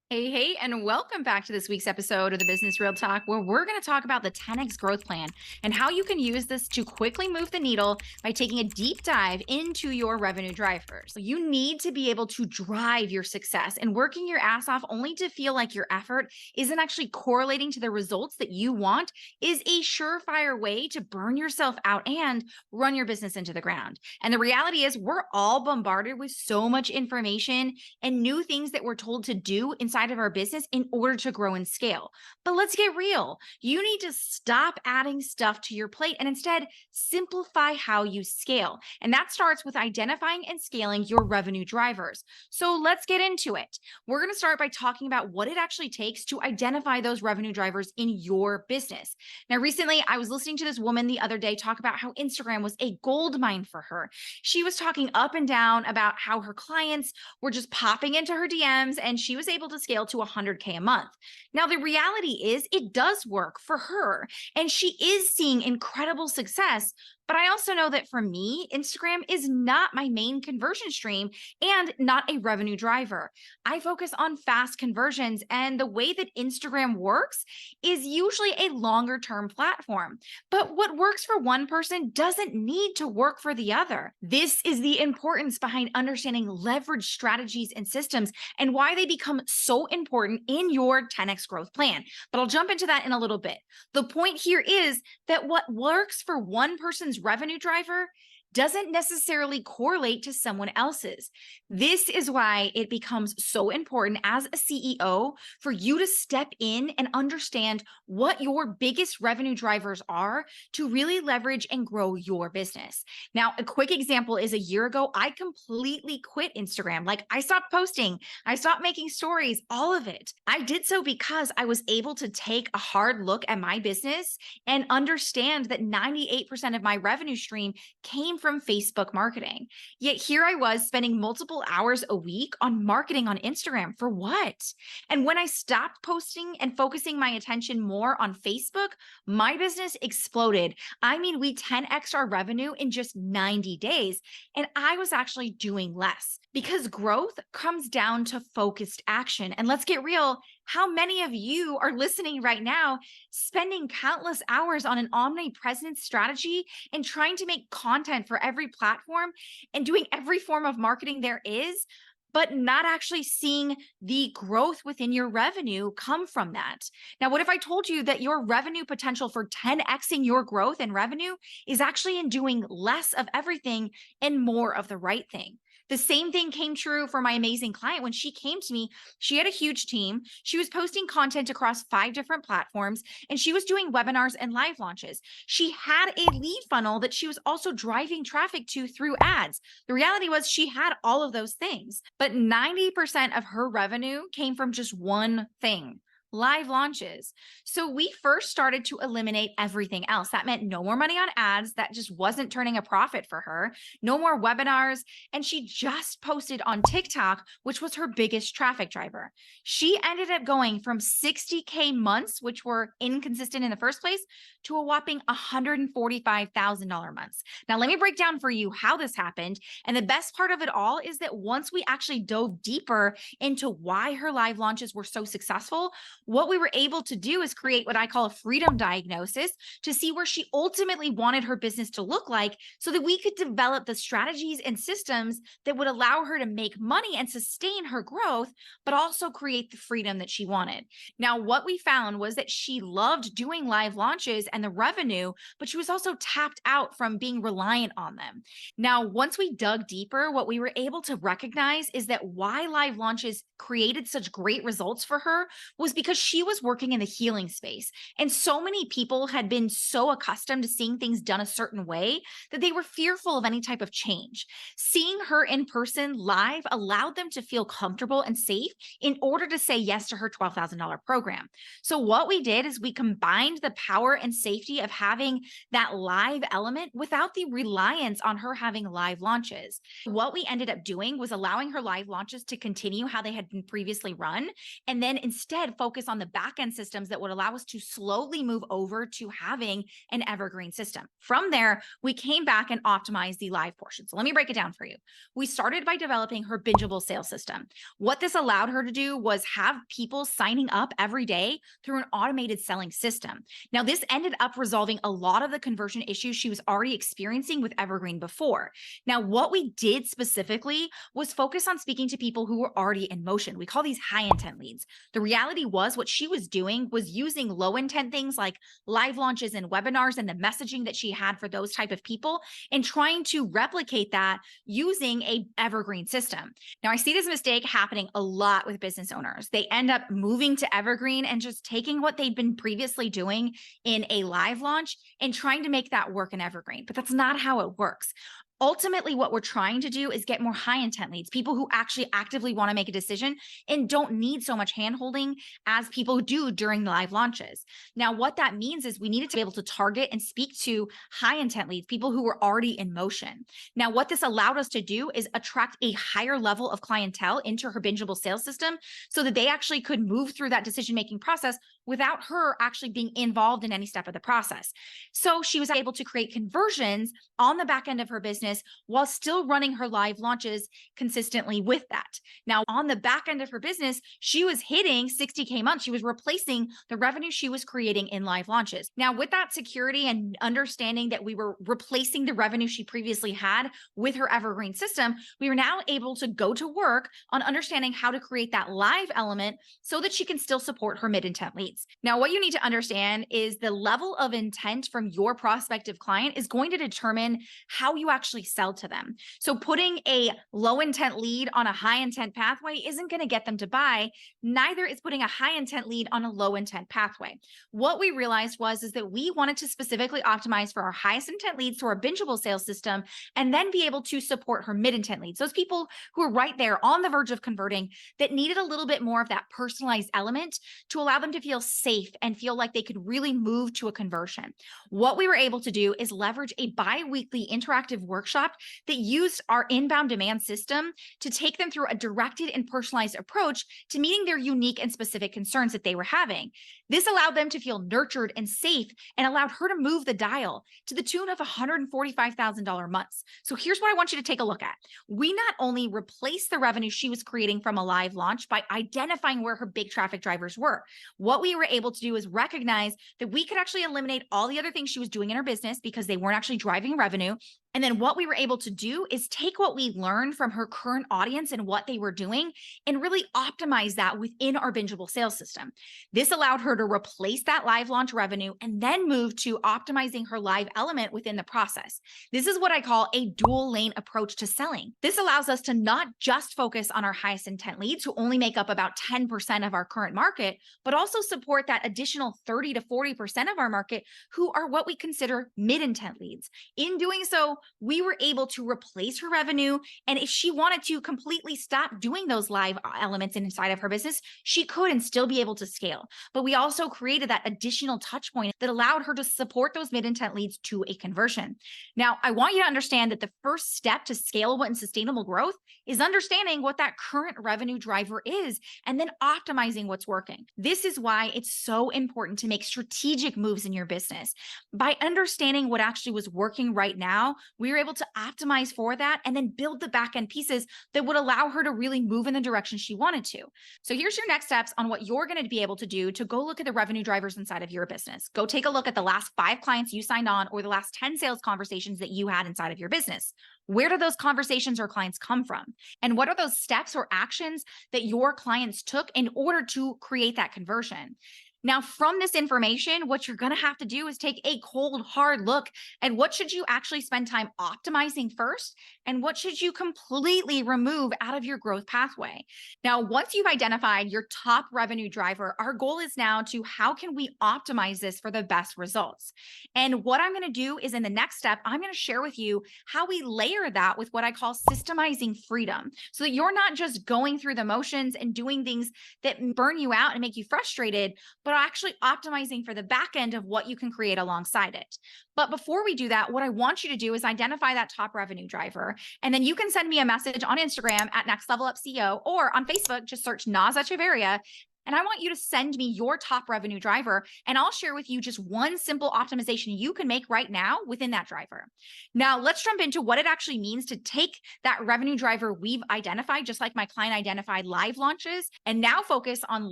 Hey, and welcome back to this week's episode of the Business Real Talk, where we're going to talk about the 10x growth plan and how you can use this to quickly move the needle by taking a deep dive into your revenue drivers. You need to be able to drive your success, and working your ass off only to feel like your effort isn't actually correlating to the results that you want is a surefire way to burn yourself out and run your business into the ground. And the reality is, we're all bombarded with so much information and new things that we're told to do inside of our business in order to grow and scale. But let's get real. You need to stop adding stuff to your plate and instead simplify how you scale. And that starts with identifying and scaling your revenue drivers. So let's get into it. We're going to start by talking about what it actually takes to identify those revenue drivers in your business. Now, recently, I was listening to this woman the other day talk about how Instagram was a gold mine for her. She was talking up and down about how her clients were just popping into her DMs and she was able to scale to 100K a month. Now, the reality is it does work for her and she is seeing incredible success. But I also know that for me, Instagram is not my main conversion stream and not a revenue driver. I focus on fast conversions, and the way that Instagram works is usually a longer term platform. But what works for one person doesn't need to work for the other. This is the importance behind understanding leverage strategies and systems and why they become so important in your 10x growth plan. But I'll jump into that in a little bit. The point here is that what works for one person's revenue driver doesn't necessarily correlate to someone else's. This is why it becomes so important as a CEO for you to step in and understand what your biggest revenue drivers are to really leverage and grow your business. Now, a quick example is a year ago, I completely quit Instagram. Like, I stopped posting, I stopped making stories, all of it. I did so because I was able to take a hard look at my business and understand that 98% of my revenue stream came from Facebook marketing. Yet here I was spending multiple hours a week on marketing on Instagram for what? And when I stopped posting and focusing my attention more on Facebook, my business exploded. I mean, we 10x our revenue in just 90 days, and I was actually doing less because growth comes down to focused action. And let's get real. How many of you are listening right now, spending countless hours on an omnipresent strategy and trying to make content for every platform and doing every form of marketing there is, but not actually seeing the growth within your revenue come from that? Now, what if I told you that your revenue potential for 10xing your growth and revenue is actually in doing less of everything and more of the right thing? The same thing came true for my amazing client. When she came to me, she had a huge team. She was posting content across 5 different platforms, and she was doing webinars and live launches. She had a lead funnel that she was also driving traffic to through ads. The reality was she had all of those things, but 90% of her revenue came from just one thing: live launches. So we first started to eliminate everything else. That meant no more money on ads. That just wasn't turning a profit for her. No more webinars. And she just posted on TikTok, which was her biggest traffic driver. She ended up going from 60K months, which were inconsistent in the first place, to a whopping $145,000 months. Now, let me break down for you how this happened. And the best part of it all is that once we actually dove deeper into why her live launches were so successful, what we were able to do is create what I call a freedom diagnosis to see where she ultimately wanted her business to look like so that we could develop the strategies and systems that would allow her to make money and sustain her growth, but also create the freedom that she wanted. Now, what we found was that she loved doing live launches and the revenue, but she was also tapped out from being reliant on them. Now, once we dug deeper, what we were able to recognize is that why live launches created such great results for her was because she was working in the healing space. And so many people had been so accustomed to seeing things done a certain way that they were fearful of any type of change. Seeing her in person live allowed them to feel comfortable and safe in order to say yes to her $12,000 program. So what we did is we combined the power and safety of having that live element without the reliance on her having live launches. What we ended up doing was allowing her live launches to continue how they had been previously run, and then instead focus focus on the backend systems that would allow us to slowly move over to having an evergreen system. From there, we came back and optimized the live portion. So let me break it down for you. We started by developing her bingeable sales system. What this allowed her to do was have people signing up every day through an automated selling system. Now, this ended up resolving a lot of the conversion issues she was already experiencing with Evergreen before. Now, what we did specifically was focus on speaking to people who were already in motion. We call these high intent leads. The reality was what she was doing was using low intent things like live launches and webinars and the messaging that she had for those type of people and trying to replicate that using a evergreen system. Now, I see this mistake happening a lot with business owners. They end up moving to evergreen and just taking what they'd been previously doing in a live launch and trying to make that work in evergreen, but that's not how it works. Ultimately, what we're trying to do is get more high intent leads, people who actually actively want to make a decision and don't need so much handholding as people do during live launches. Now, what that means is we needed to be able to target and speak to high intent leads, people who were already in motion. Now, what this allowed us to do is attract a higher level of clientele into her bingeable sales system so that they actually could move through that decision-making process without her actually being involved in any step of the process. So she was able to create conversions on the back end of her business while still running her live launches consistently with that. Now, on the back end of her business, she was hitting 60K months. She was replacing the revenue she was creating in live launches. Now, with that security and understanding that we were replacing the revenue she previously had with her evergreen system, we were now able to go to work on understanding how to create that live element so that she can still support her mid-intent leads. Now, what you need to understand is the level of intent from your prospective client is going to determine how you actually sell to them. So putting a low intent lead on a high intent pathway isn't going to get them to buy. Neither is putting a high intent lead on a low intent pathway. What we realized is that we wanted to specifically optimize for our highest intent leads through our bingeable sales system and then be able to support her mid intent leads. Those people who are right there on the verge of converting that needed a little bit more of that personalized element to allow them to feel safe and feel like they could really move to a conversion. What we were able to do is leverage a bi-weekly interactive workshop that used our inbound demand system to take them through a directed and personalized approach to meeting their unique and specific concerns that they were having. This allowed them to feel nurtured and safe and allowed her to move the dial to the tune of $145,000 months. So here's what I want you to take a look at. We not only replaced the revenue she was creating from a live launch by identifying where her big traffic drivers were. What we were able to do is recognize that we could actually eliminate all the other things she was doing in her business because they weren't actually driving revenue. And then what we were able to do is take what we learned from her current audience and what they were doing and really optimize that within our bingeable sales system. This allowed her to replace that live launch revenue and then move to optimizing her live element within the process. This is what I call a dual lane approach to selling. This allows us to not just focus on our highest intent leads who only make up about 10% of our current market, but also support that additional 30 to 40% of our market who are what we consider mid-intent leads. In doing so, we were able to replace her revenue. And if she wanted to completely stop doing those live elements inside of her business, she could and still be able to scale. But we also created that additional touch point that allowed her to support those mid-intent leads to a conversion. Now, I want you to understand that the first step to scalable and sustainable growth is understanding what that current revenue driver is and then optimizing what's working. This is why it's so important to make strategic moves in your business. By understanding what actually was working right now, we were able to optimize for that and then build the back end pieces that would allow her to really move in the direction she wanted to. So here's your next steps on what you're going to be able to do to go look at the revenue drivers inside of your business. Go take a look at the last 5 clients you signed on or the last 10 sales conversations that you had inside of your business. Where do those conversations or clients come from? And what are those steps or actions that your clients took in order to create that conversion? Now, from this information, what you're going to have to do is take a cold, hard look at what should you actually spend time optimizing first, and what should you completely remove out of your growth pathway. Now, once you've identified your top revenue driver, our goal is now to how can we optimize this for the best results? And what I'm going to do is in the next step, I'm going to share with you how we layer that with what I call systemizing freedom, so that you're not just going through the motions and doing things that burn you out and make you frustrated, but actually optimizing for the back end of what you can create alongside it. But before we do that, what I want you to do is identify that top revenue driver. And then you can send me a message on Instagram at Next Level Up CEO, or on Facebook, just search Naz Echeverria. and I want you to send me your top revenue driver, and I'll share with you just one simple optimization you can make right now within that driver. Now, let's jump into what it actually means to take that revenue driver we've identified, just like my client identified live launches, and now focus on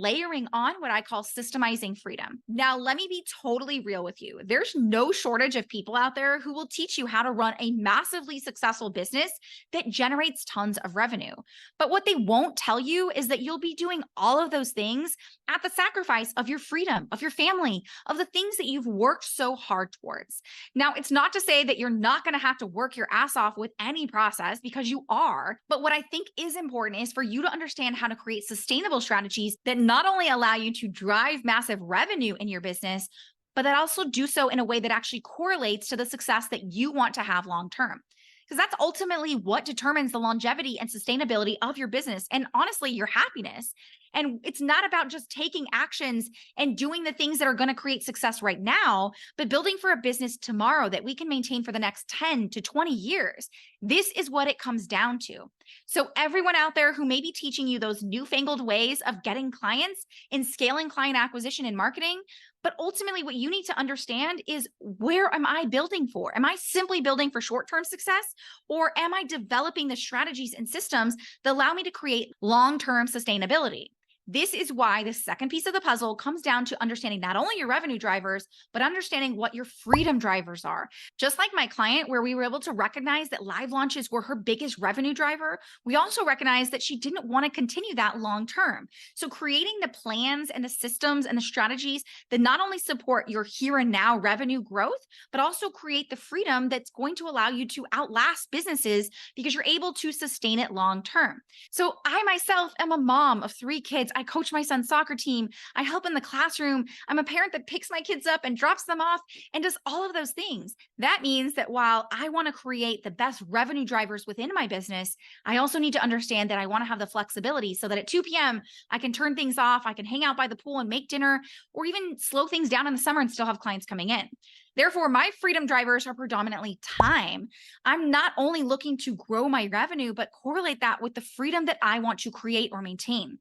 layering on what I call systemizing freedom. Now, let me be totally real with you. There's no shortage of people out there who will teach you how to run a massively successful business that generates tons of revenue. But what they won't tell you is that you'll be doing all of those things at the sacrifice of your freedom, of your family, of the things that you've worked so hard towards. Now, it's not to say that you're not going to have to work your ass off with any process, because you are. But what I think is important is for you to understand how to create sustainable strategies that not only allow you to drive massive revenue in your business, but that also do so in a way that actually correlates to the success that you want to have long term. Because that's ultimately what determines the longevity and sustainability of your business, and honestly, your happiness. And it's not about just taking actions and doing the things that are going to create success right now, but building for a business tomorrow that we can maintain for the next 10 to 20 years. This is what it comes down to. So everyone out there who may be teaching you those newfangled ways of getting clients and scaling client acquisition and marketing, but ultimately what you need to understand is, where am I building for? Am I simply building for short-term success, or am I developing the strategies and systems that allow me to create long-term sustainability? This is why the second piece of the puzzle comes down to understanding not only your revenue drivers, but understanding what your freedom drivers are. Just like my client, where we were able to recognize that live launches were her biggest revenue driver, we also recognized that she didn't want to continue that long term. So creating the plans and the systems and the strategies that not only support your here and now revenue growth, but also create the freedom that's going to allow you to outlast businesses, because you're able to sustain it long term. So I myself am a mom of 3 kids. I coach my son's soccer team. I help in the classroom. I'm a parent that picks my kids up and drops them off and does all of those things. That means that while I want to create the best revenue drivers within my business, I also need to understand that I want to have the flexibility so that at 2 p.m., I can turn things off. I can hang out by the pool and make dinner, or even slow things down in the summer and still have clients coming in. Therefore, my freedom drivers are predominantly time. I'm not only looking to grow my revenue, but correlate that with the freedom that I want to create or maintain.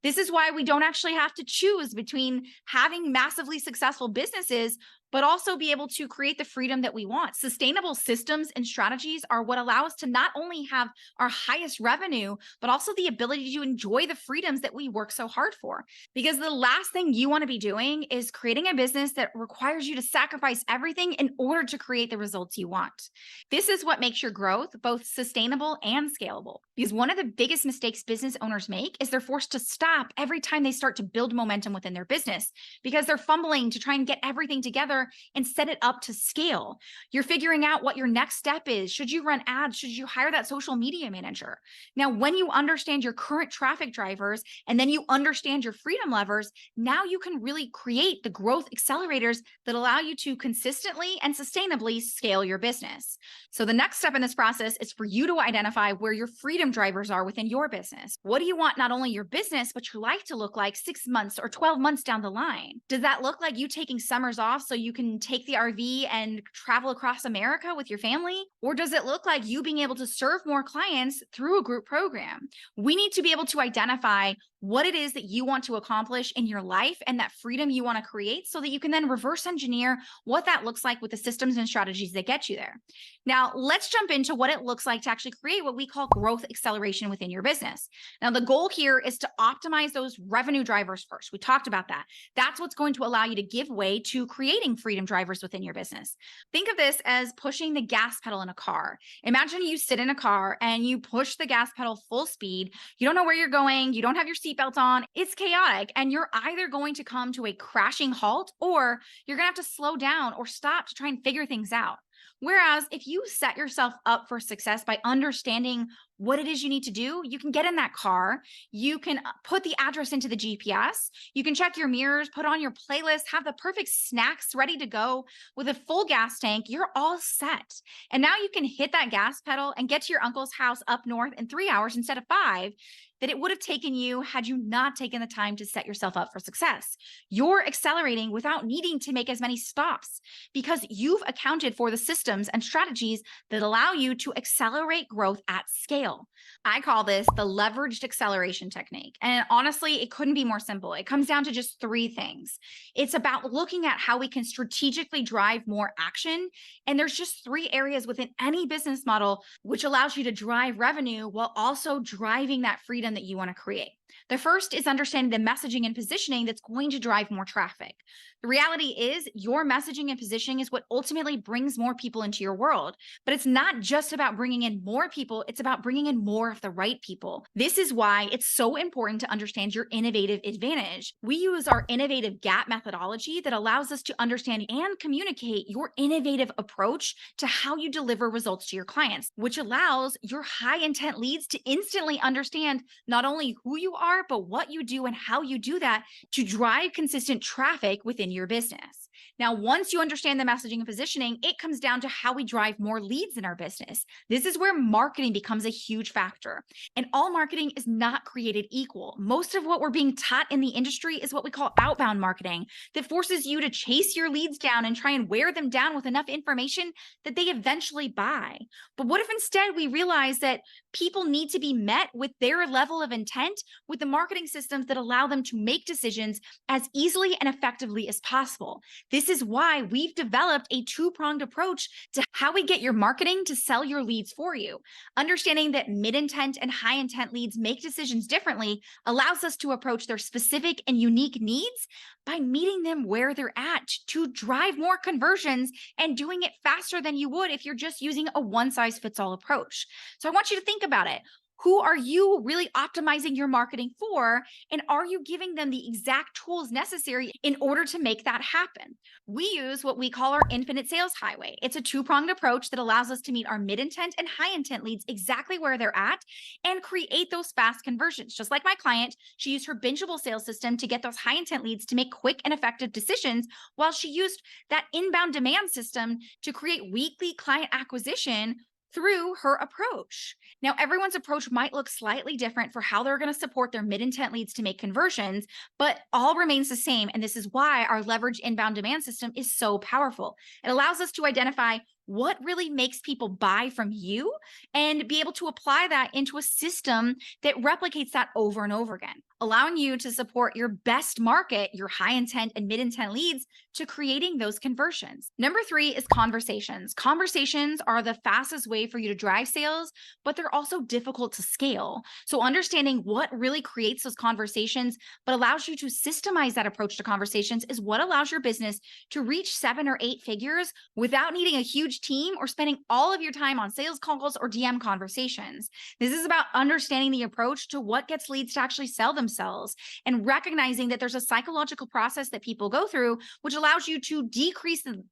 This is why we don't actually have to choose between having massively successful businesses, but also be able to create the freedom that we want. Sustainable systems and strategies are what allow us to not only have our highest revenue, but also the ability to enjoy the freedoms that we work so hard for. Because the last thing you want to be doing is creating a business that requires you to sacrifice everything in order to create the results you want. This is what makes your growth both sustainable and scalable. Because one of the biggest mistakes business owners make is they're forced to stop every time they start to build momentum within their business, because they're fumbling to try and get everything together and set it up to scale. You're figuring out what your next step is. Should you run ads? Should you hire that social media manager? Now, when you understand your current traffic drivers and then you understand your freedom levers, now you can really create the growth accelerators that allow you to consistently and sustainably scale your business. So the next step in this process is for you to identify where your freedom drivers are within your business. What do you want not only your business, but your life to look like 6 months or 12 months down the line? Does that look like you taking summers off so you can take the RV and travel across America with your family? Or does it look like you being able to serve more clients through a group program? We need to be able to identify what it is that you want to accomplish in your life and that freedom you want to create, so that you can then reverse engineer what that looks like with the systems and strategies that get you there. Now, let's jump into what it looks like to actually create what we call growth acceleration within your business. Now, the goal here is to optimize those revenue drivers first. We talked about that. That's what's going to allow you to give way to creating freedom drivers within your business. Think of this as pushing the gas pedal in a car. Imagine you sit in a car and you push the gas pedal full speed. You don't know where you're going. You don't have your seatbelt on. It's chaotic, and you're either going to come to a crashing halt, or you're going to have to slow down or stop to try and figure things out. Whereas if you set yourself up for success by understanding what it is you need to do, you can get in that car, you can put the address into the GPS, you can check your mirrors, put on your playlist, have the perfect snacks ready to go with a full gas tank. You're all set. And now you can hit that gas pedal and get to your uncle's house up north in 3 hours instead of 5 that it would have taken you had you not taken the time to set yourself up for success. You're accelerating without needing to make as many stops, because you've accounted for the systems and strategies that allow you to accelerate growth at scale. scale. I call this the leveraged acceleration technique. And honestly, it couldn't be more simple. It comes down to just three things. It's about looking at how we can strategically drive more action. And there's just three areas within any business model which allows you to drive revenue while also driving that freedom that you want to create. The first is understanding the messaging and positioning that's going to drive more traffic. The reality is, your messaging and positioning is what ultimately brings more people into your world. But it's not just about bringing in more people, it's about bringing in more of the right people. This is why it's so important to understand your innovative advantage. We use our innovative gap methodology that allows us to understand and communicate your innovative approach to how you deliver results to your clients, which allows your high intent leads to instantly understand not only who you are, but what you do and how you do that to drive consistent traffic within your business. Now, once you understand the messaging and positioning, it comes down to how we drive more leads in our business. This is where marketing becomes a huge factor. And all marketing is not created equal. Most of what we're being taught in the industry is what we call outbound marketing that forces you to chase your leads down and try and wear them down with enough information that they eventually buy. But what if instead we realize that people need to be met with their level of intent with the marketing systems that allow them to make decisions as easily and effectively as possible? This is why we've developed a two-pronged approach to how we get your marketing to sell your leads for you. Understanding that mid-intent and high-intent leads make decisions differently allows us to approach their specific and unique needs by meeting them where they're at to drive more conversions and doing it faster than you would if you're just using a one-size-fits-all approach. So I want you to think about it. Who are you really optimizing your marketing for? And are you giving them the exact tools necessary in order to make that happen? We use what we call our infinite sales highway. It's a two-pronged approach that allows us to meet our mid-intent and high-intent leads exactly where they're at and create those fast conversions. Just like my client, she used her bingeable sales system to get those high-intent leads to make quick and effective decisions, while she used that inbound demand system to create weekly client acquisition through her approach. Now, everyone's approach might look slightly different for how they're going to support their mid-intent leads to make conversions, but all remains the same. And this is why our leverage inbound demand system is so powerful. It allows us to identify what really makes people buy from you and be able to apply that into a system that replicates that over and over again, allowing you to support your best market, your high intent and mid intent leads, to creating those conversions. Number three is conversations. Conversations are the fastest way for you to drive sales, but they're also difficult to scale. So understanding what really creates those conversations, but allows you to systemize that approach to conversations, is what allows your business to reach 7 or 8 figures without needing a huge team or spending all of your time on sales calls or DM conversations. This is about understanding the approach to what gets leads to actually sell themselves and recognizing that there's a psychological process that people go through, which allows you to decrease the,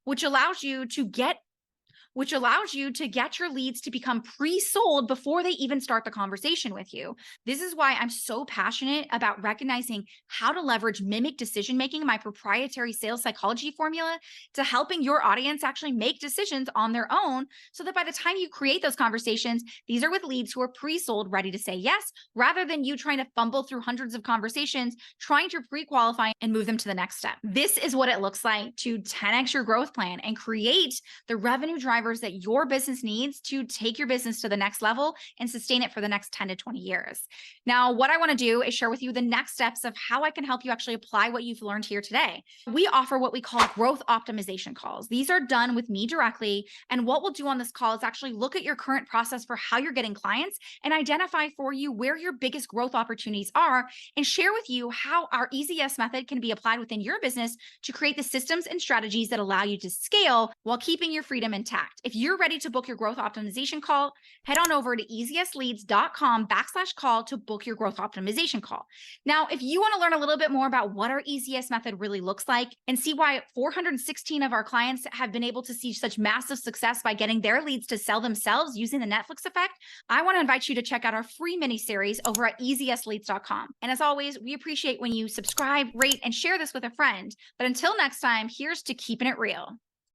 which allows you to get your leads to become pre-sold before they even start the conversation with you. This is why I'm so passionate about recognizing how to leverage mimic decision-making, my proprietary sales psychology formula, to helping your audience actually make decisions on their own, so that by the time you create those conversations, these are with leads who are pre-sold, ready to say yes, rather than you trying to fumble through hundreds of conversations, trying to pre-qualify and move them to the next step. This is what it looks like to 10x your growth plan and create the revenue drivers that your business needs to take your business to the next level and sustain it for the next 10 to 20 years. Now, what I want to do is share with you the next steps of how I can help you actually apply what you've learned here today. We offer what we call growth optimization calls. These are done with me directly. And what we'll do on this call is actually look at your current process for how you're getting clients and identify for you where your biggest growth opportunities are, and share with you how our Easy Yes method can be applied within your business to create the systems and strategies that allow you to scale while keeping your freedom intact. If you're ready to book your growth optimization call, head on over to easyesleads.com/call to book your growth optimization call. Now, if you want to learn a little bit more about what our Easy Yes method really looks like and see why 416 of our clients have been able to see such massive success by getting their leads to sell themselves using the Netflix effect, I want to invite you to check out our free mini series over at easyesleads.com. And as always, we appreciate when you subscribe, rate, and share this with a friend. But until next time, here's to keeping it real.